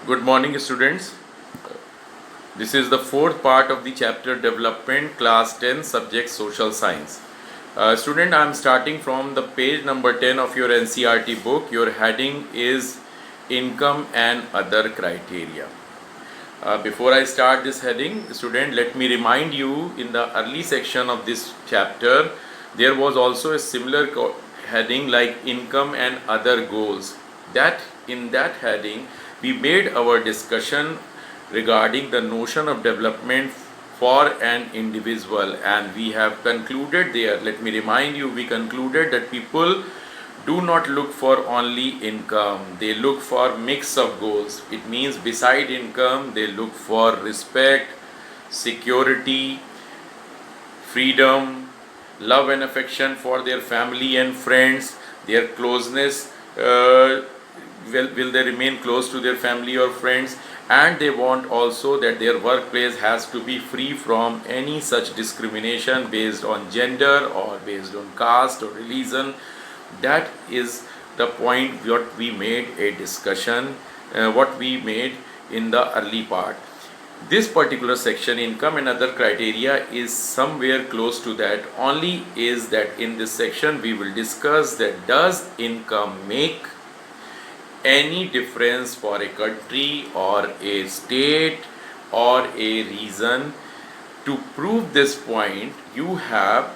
Good morning, students. This is the fourth part of the chapter Development, Class 10, Subject Social Science. Student, I am starting from the page number 10 of your NCERT book. Your heading is Income and Other Criteria. Before I start this heading, student, let me remind you in the early section of this chapter, there was also a similar heading like Income and Other Goals. That in that heading, we made our discussion regarding the notion of development for an individual, and we have concluded there. Let me remind you, we concluded that people do not look for only income, they look for mix of goals. It means beside income they look for respect, security, freedom, love and affection for their family and friends, their closeness, will they remain close to their family or friends, and they want also that their workplace has to be free from any such discrimination based on gender or based on caste or religion. That is the point what we made a discussion, what we made in the early part. This particular section, income and other criteria, is somewhere close to that. Only is that in this section we will discuss that does income make any difference for a country or a state or a region. To prove this point, you have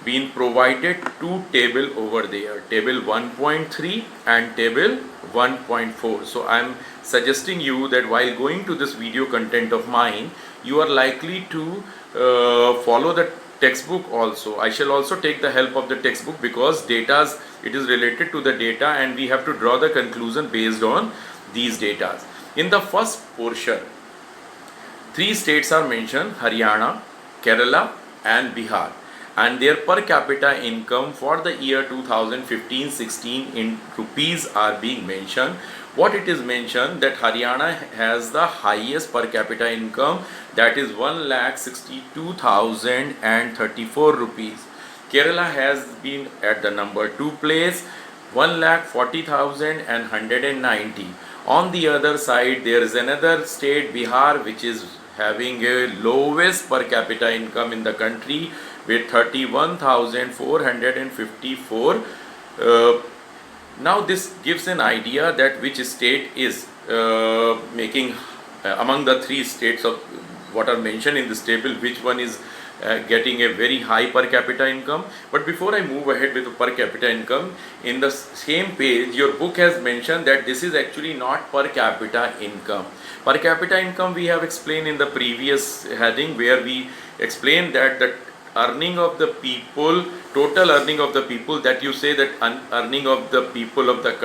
been provided two table over there, table 1.3 and table 1.4. so I am suggesting you that while going to this video content of mine, you are likely to follow the textbook also. I shall also take the help of the textbook because data, it is related to the data and we have to draw the conclusion based on these data. In the first portion, three states are mentioned: Haryana, Kerala and Bihar, and their per capita income for the year 2015-16 in rupees are being mentioned. What it is mentioned that Haryana has the highest per capita income, that is 1,62,034 rupees. Kerala has been at the number 2 place, 1,40,190. On the other side, there is another state, Bihar, which is having a lowest per capita income in the country with 31,454. Now this gives an idea that which state is making among the three states of what are mentioned in this table, which one is getting a very high per capita income. But before I move ahead with the per capita income, in the same page your book has mentioned that this is actually not per capita income. Per capita income we have explained in the previous heading, where we explained that the earning of the people, total earning of the people, that you say that earning of the people of the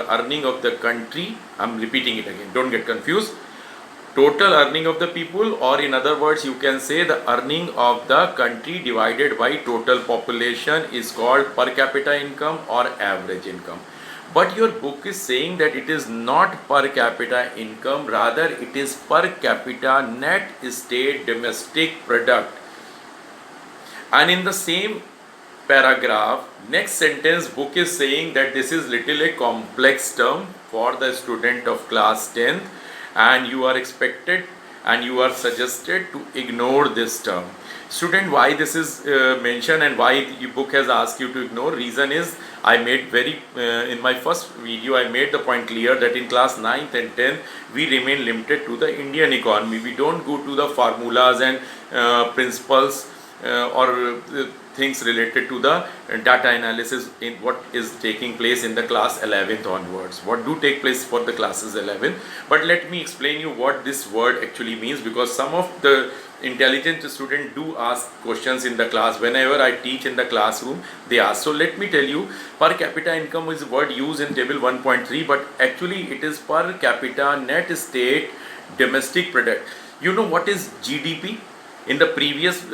earning of the country, I'm repeating it again, don't get confused. Total earning of the people, or in other words you can say the earning of the country divided by total population, is called per capita income or average income. But your book is saying that it is not per capita income, rather it is per capita net state domestic product. And in the same paragraph, next sentence, book is saying that this is little a complex term for the student of class 10th, and you are expected and you are suggested to ignore this term. Student, why this is mentioned and why the book has asked you to ignore? Reason is, I made very in my first video I made the point clear that in class 9th and 10th we remain limited to the Indian economy. We don't go to the formulas and principles or things related to the data analysis in what is taking place in the class 11th onwards, what do take place for the classes 11. But let me explain you what this word actually means, because some of the intelligent students do ask questions in the class. Whenever I teach in the classroom, they ask. So let me tell you, per capita income is a word used in table 1.3, but actually it is per capita net state domestic product. You know what is GDP? In the previous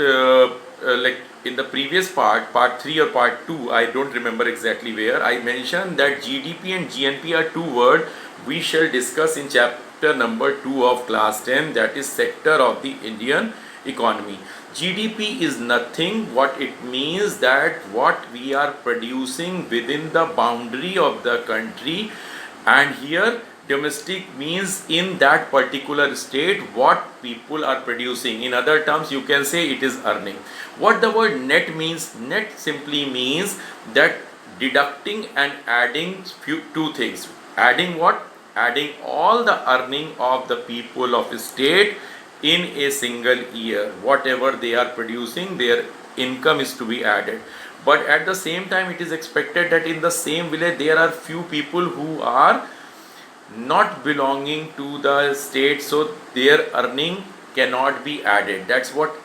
in the previous part 3 or part 2, I don't remember exactly where, I mentioned that GDP and GNP are two words we shall discuss in chapter number 2 of class 10, that is sector of the Indian economy. GDP is nothing, what it means that what we are producing within the boundary of the country, and here domestic means in that particular state what people are producing. In other terms, you can say it is earning. What the word net means? Net simply means that deducting and adding two things. Adding what? Adding all the earning of the people of a state in a single year. Whatever they are producing, their income is to be added. But at the same time, it is expected that in the same village there are few people who are not belonging to the state, so their earning cannot be added. That's what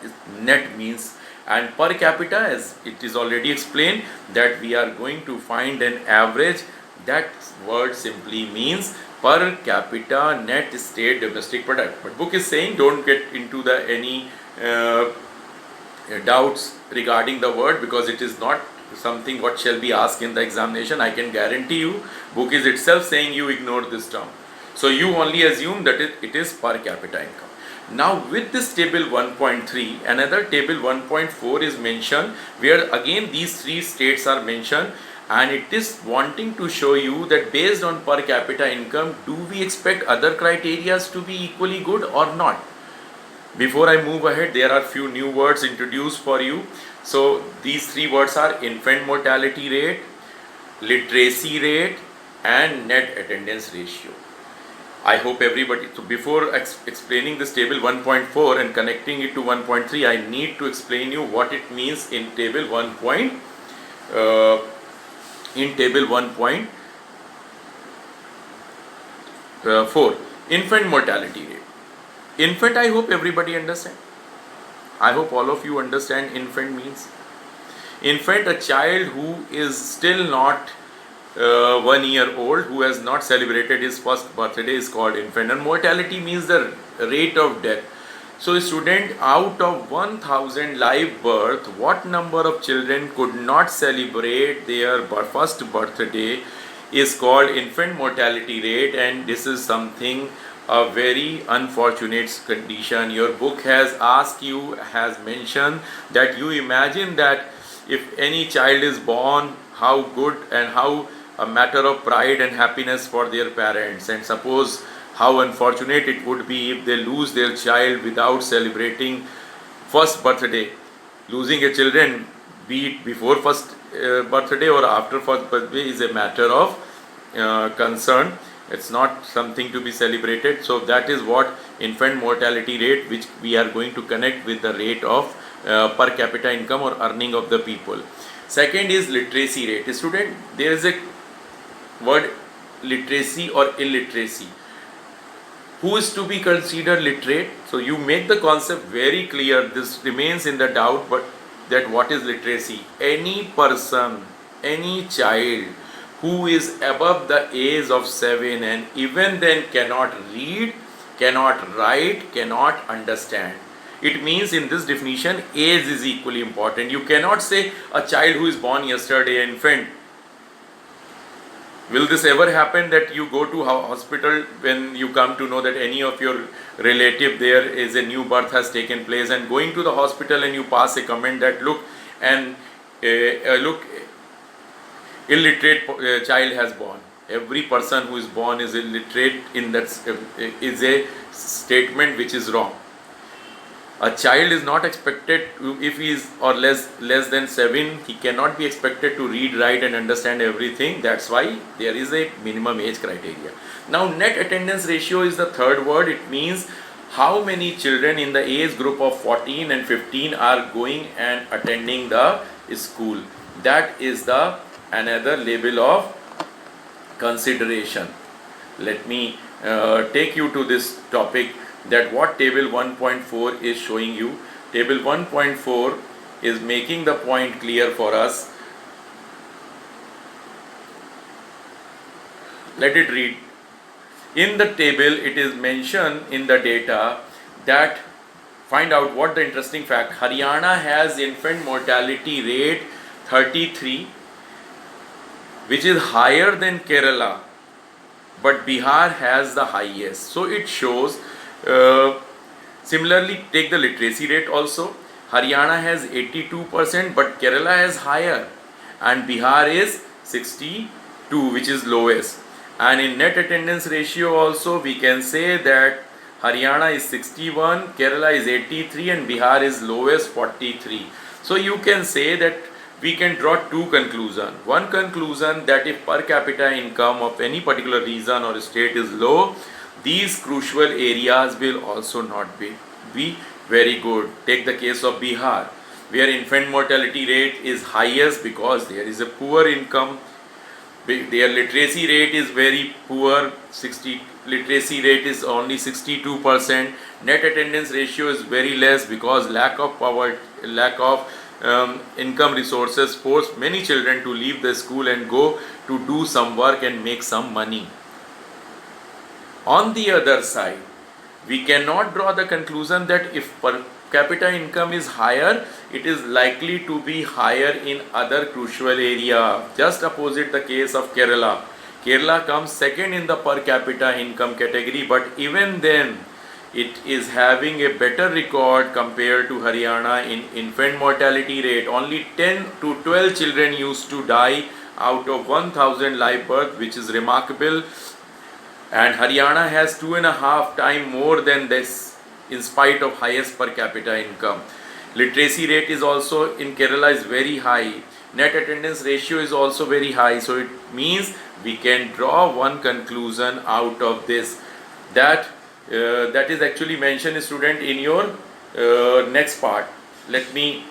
net means. And per capita, as it is already explained, that we are going to find an average. That word simply means per capita net state domestic product. But book is saying don't get into the any doubts regarding the word, because it is not something what shall be asked in the examination. I can guarantee you, book is itself saying you ignore this term, so you only assume that it is per capita income. Now with this table 1.3, another table 1.4 is mentioned, where again these three states are mentioned, and it is wanting to show you that based on per capita income, do we expect other criteria to be equally good or not. Before I move ahead, there are few new words introduced for you. So these three words are infant mortality rate, literacy rate, and net attendance ratio. I hope everybody, so before explaining this table 1.4 and connecting it to 1.3, I need to explain you what it means in table 1.4, infant mortality rate. Infant, I hope everybody understand. I hope all of you understand infant means. Infant, a child who is still not 1 year old, who has not celebrated his first birthday, is called infant. And mortality means the rate of death. So student, out of 1000 live birth, what number of children could not celebrate their first birthday is called infant mortality rate. And this is something, a very unfortunate condition. Your book has asked you, has mentioned that you imagine that if any child is born, how good and how a matter of pride and happiness for their parents, and suppose how unfortunate it would be if they lose their child without celebrating first birthday. Losing a children, be it before first birthday or after first birthday, is a matter of concern. It's not something to be celebrated. So that is what infant mortality rate, which we are going to connect with the rate of per capita income or earning of the people. Second is literacy rate. Student, there is a word literacy or illiteracy. Who is to be considered literate? So you make the concept very clear. This remains in the doubt, but that what is literacy? Any person, any child who is above the age of 7 and even then cannot read, cannot write, cannot understand. It means in this definition, age is equally important. You cannot say a child who is born yesterday, an infant. Will this ever happen that you go to hospital when you come to know that any of your relative there is a new birth has taken place, and going to the hospital and you pass a comment that look illiterate child has born. Every person who is born is illiterate, in that is a statement which is wrong. A child is not expected to, if he is or less than 7, he cannot be expected to read, write and understand everything. That's why there is a minimum age criteria. Now net attendance ratio is the third word. It means how many children in the age group of 14 and 15 are going and attending the school. That is the another level of consideration. Let me take you to this topic, that what table 1.4 is showing you. Table 1.4 is making the point clear for us. Let it read. In the table, it is mentioned in the data that, find out what the interesting fact. Haryana has infant mortality rate 33, which is higher than Kerala, but Bihar has the highest. So it shows. Similarly, take the literacy rate also. Haryana has 82%, but Kerala has higher, and Bihar is 62, which is lowest. And in net attendance ratio also we can say that Haryana is 61, Kerala is 83 and Bihar is lowest 43. So you can say that we can draw two conclusions. One conclusion, that if per capita income of any particular region or state is low, these crucial areas will also not be very good. Take the case of Bihar, where infant mortality rate is highest because there is a poor income. Their literacy rate is very poor. Literacy rate is only 62%. Net attendance ratio is very less because lack of power, lack of income resources force many children to leave the school and go to do some work and make some money. On the other side, we cannot draw the conclusion that if per capita income is higher, it is likely to be higher in other crucial area. Just opposite the case of Kerala. Kerala comes second in the per capita income category, but even then it is having a better record compared to Haryana in infant mortality rate. Only 10 to 12 children used to die out of 1000 live birth, which is remarkable. And Haryana has 2.5 times more than this in spite of highest per capita income. Literacy rate is also in Kerala is very high. Net attendance ratio is also very high. So it means we can draw one conclusion out of this, that that is actually mentioned, student, in your next part. Let me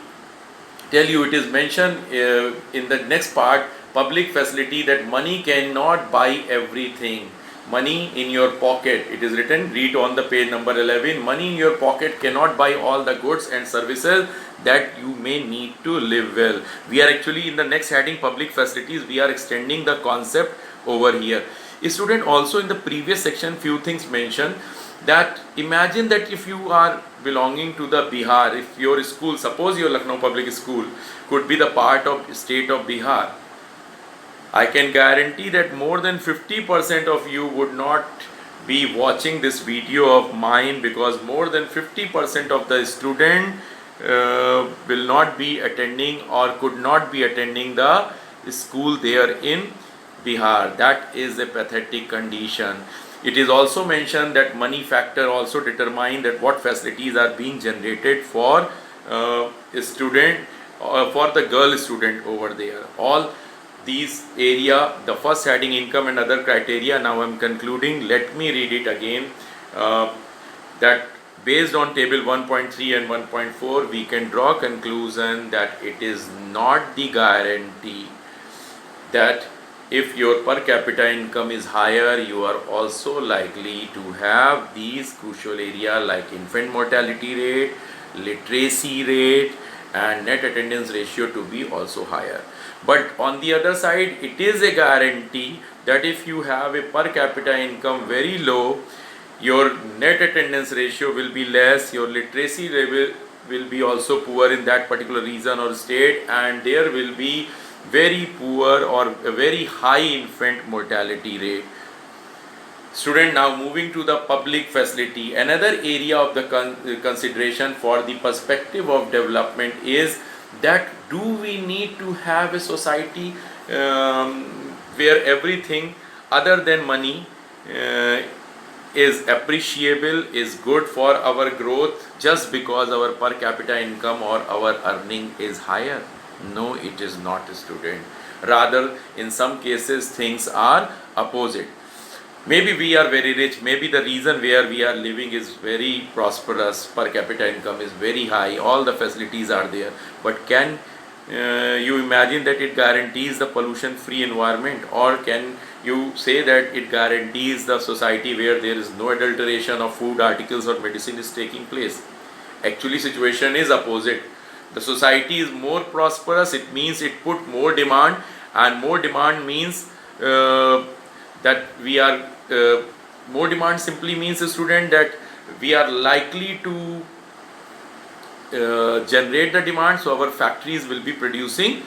tell you, it is mentioned in the next part, public facility, that money cannot buy everything. Money in your pocket, it is written, read on the page number 11, money in your pocket cannot buy all the goods and services that you may need to live well. We are actually in the next heading, public facilities, we are extending the concept over here. A student, also in the previous section few things mentioned, that imagine that if you are belonging to the Bihar, if your school, suppose your Lucknow public school could be the part of state of Bihar, I can guarantee that more than 50% of you would not be watching this video of mine, because more than 50% of the student will not be attending or could not be attending the school there in Bihar. That is a pathetic condition. It is also mentioned that money factor also determine that what facilities are being generated for a student, for the girl student over there. All these area, the first heading, income and other criteria. Now I am concluding. Let me read it again. That based on table 1.3 and 1.4, we can draw conclusion that it is not the guarantee that if your per capita income is higher, you are also likely to have these crucial area like infant mortality rate, literacy rate and net attendance ratio to be also higher. But on the other side, it is a guarantee that if you have a per capita income very low, your net attendance ratio will be less, your literacy level will be also poor in that particular region or state, and there will be very poor or a very high infant mortality rate. Student, now moving to the public facility, another area of the consideration for the perspective of development is that do we need to have a society where everything other than money is appreciable, is good for our growth just because our per capita income or our earning is higher? No, it is not, student. Rather, in some cases things are opposite. Maybe we are very rich, maybe the region where we are living is very prosperous, per capita income is very high, all the facilities are there, but can you imagine that it guarantees the pollution free environment, or can you say that it guarantees the society where there is no adulteration of food articles or medicine is taking place? Actually, situation is opposite. The society is more prosperous, it means it put more demand, and more demand means that we are more demand simply means, a student, that we are likely to generate the demand, so our factories will be producing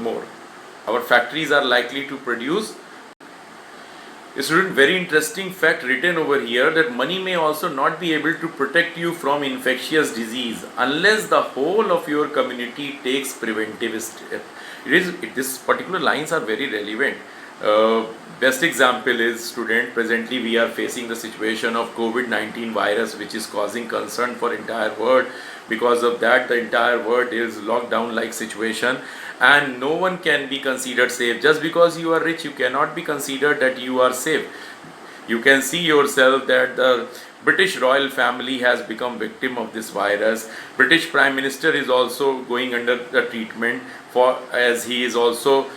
more. Our factories are likely to produce. Student, very interesting fact written over here, that money may also not be able to protect you from infectious disease unless the whole of your community takes preventive steps. These particular lines are very relevant. Uh, Best example is, student, presently we are facing the situation of COVID-19 virus, which is causing concern for entire world. Because of that, the entire world is locked down like situation, and no one can be considered safe. Just because you are rich, you cannot be considered that you are safe. You can see yourself that the British royal family has become victim of this virus. British Prime Minister is also going under the treatment, for as he is also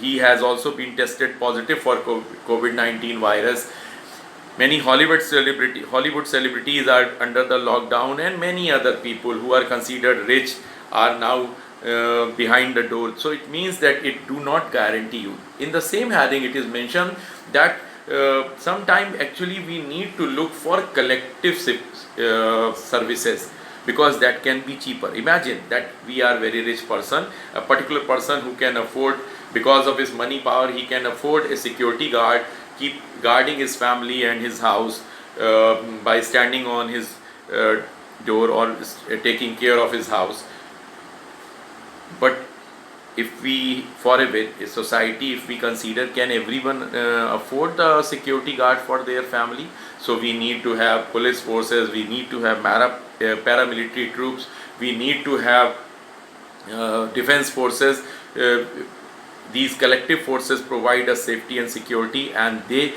he has also been tested positive for COVID-19 virus. Many Hollywood celebrities are under the lockdown, and many other people who are considered rich are now behind the door. So it means that it do not guarantee you. In the same heading, it is mentioned that sometime actually we need to look for collective services, because that can be cheaper. Imagine that we are very rich person, a particular person who can afford, because of his money power, he can afford a security guard, keep guarding his family and his house by standing on his door, or taking care of his house. But if we, for a society, if we consider, can everyone afford the security guard for their family? So we need to have police forces, we need to have paramilitary troops, we need to have defense forces. These collective forces provide us safety and security, and they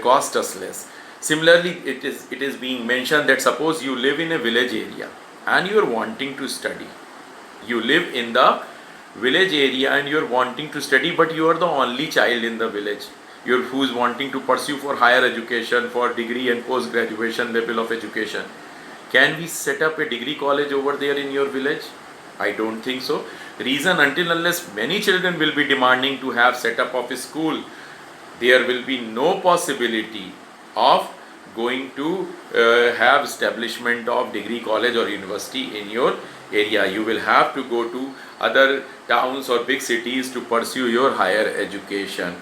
cost us less. Similarly, it is being mentioned that suppose you live in a village area and you are wanting to study. You live in the village area and you are wanting to study, but you are the only child in the village. You're who is wanting to pursue for higher education, for degree and post graduation level of education. Can we set up a degree college over there in your village? I don't think so. Reason, until unless many children will be demanding to have set up of a school, there will be no possibility of going to have establishment of degree college or university in your area. You will have to go to other towns or big cities to pursue your higher education.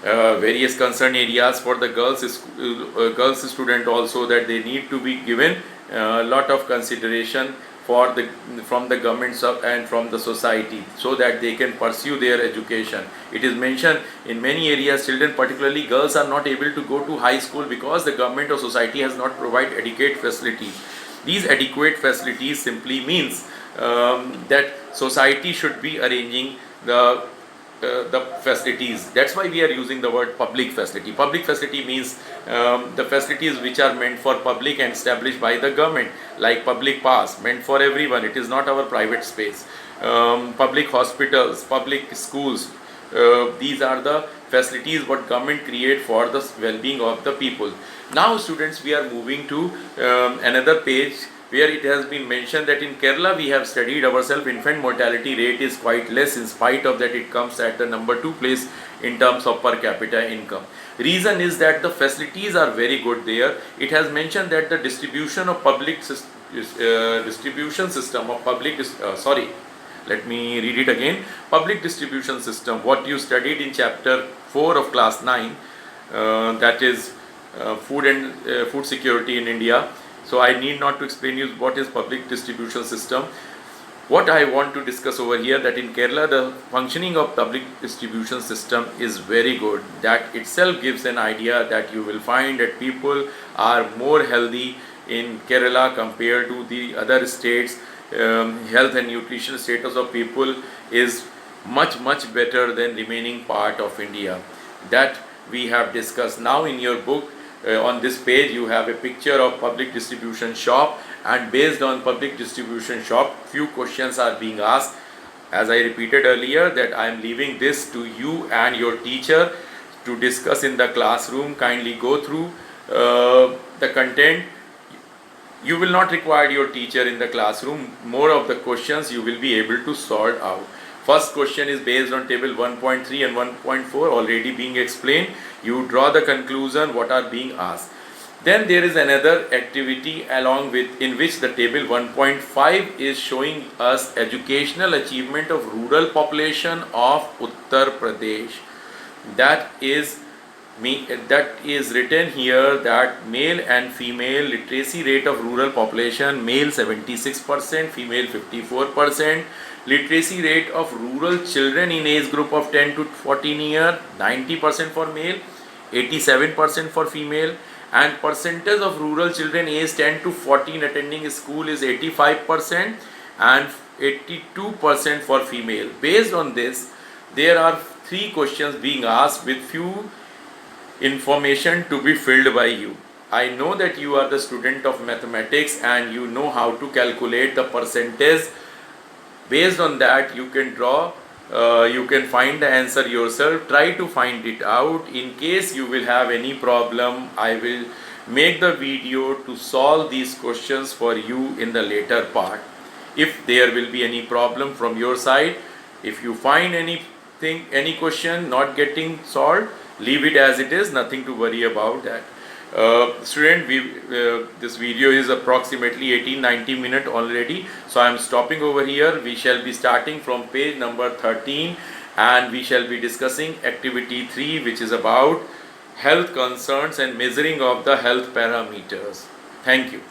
Various concern areas for the girls student also, that they need to be given a lot of consideration for the from the governments and from the society, so that they can pursue their education. It is mentioned in many areas, children, particularly girls, are not able to go to high school because the government or society has not provided adequate facilities. These adequate facilities simply means that society should be arranging the facilities. That's why we are using the word public facility. Public facility means the facilities which are meant for public and established by the government, like public pass, meant for everyone. It is not our private space. Public hospitals, public schools. These are the facilities what government create for the well-being of the people. Now, students, we are moving to another page, where it has been mentioned that in Kerala we have studied ourselves, infant mortality rate is quite less. In spite of that, it comes at the number 2 place in terms of per capita income. Reason is that the facilities are very good there. It has mentioned that the distribution of let me read it again. Public distribution system, what you studied in chapter 4 of class 9, that is food security in India. So I need not to explain you what is public distribution system. What I want to discuss over here, that in Kerala the functioning of public distribution system is very good. That itself gives an idea that you will find that people are more healthy in Kerala compared to the other states. Health and nutrition status of people is much better than remaining part of India. That we have discussed. Now in your book, on this page you have a picture of public distribution shop, and based on public distribution shop, few questions are being asked. As I repeated earlier, that I am leaving this to you and your teacher to discuss in the classroom. Kindly go through the content. You will not require your teacher in the classroom. More of the questions you will be able to sort out. First question is based on table 1.3 and 1.4 already being explained. You draw the conclusion what are being asked. Then there is another activity along with, in which the table 1.5 is showing us educational achievement of rural population of Uttar Pradesh. That is written here that male and female literacy rate of rural population, male 76%, female 54%. Literacy rate of rural children in age group of 10 to 14 year, 90% for male, 87% for female, and percentage of rural children aged 10 to 14 attending school is 85% and 82% for female. Based on this, there are 3 questions being asked with few information to be filled by you. I know that you are the student of mathematics and you know how to calculate the percentage. Based on that, you can draw, you can find the answer yourself. Try to find it out. In case you will have any problem, I will make the video to solve these questions for you in the later part. If there will be any problem from your side, if you find anything, any question not getting solved, leave it as it is, nothing to worry about that. Student, this video is approximately 18-19 minutes already, so I am stopping over here. We shall be starting from page number 13 and we shall be discussing activity 3, which is about health concerns and measuring of the health parameters. Thank you.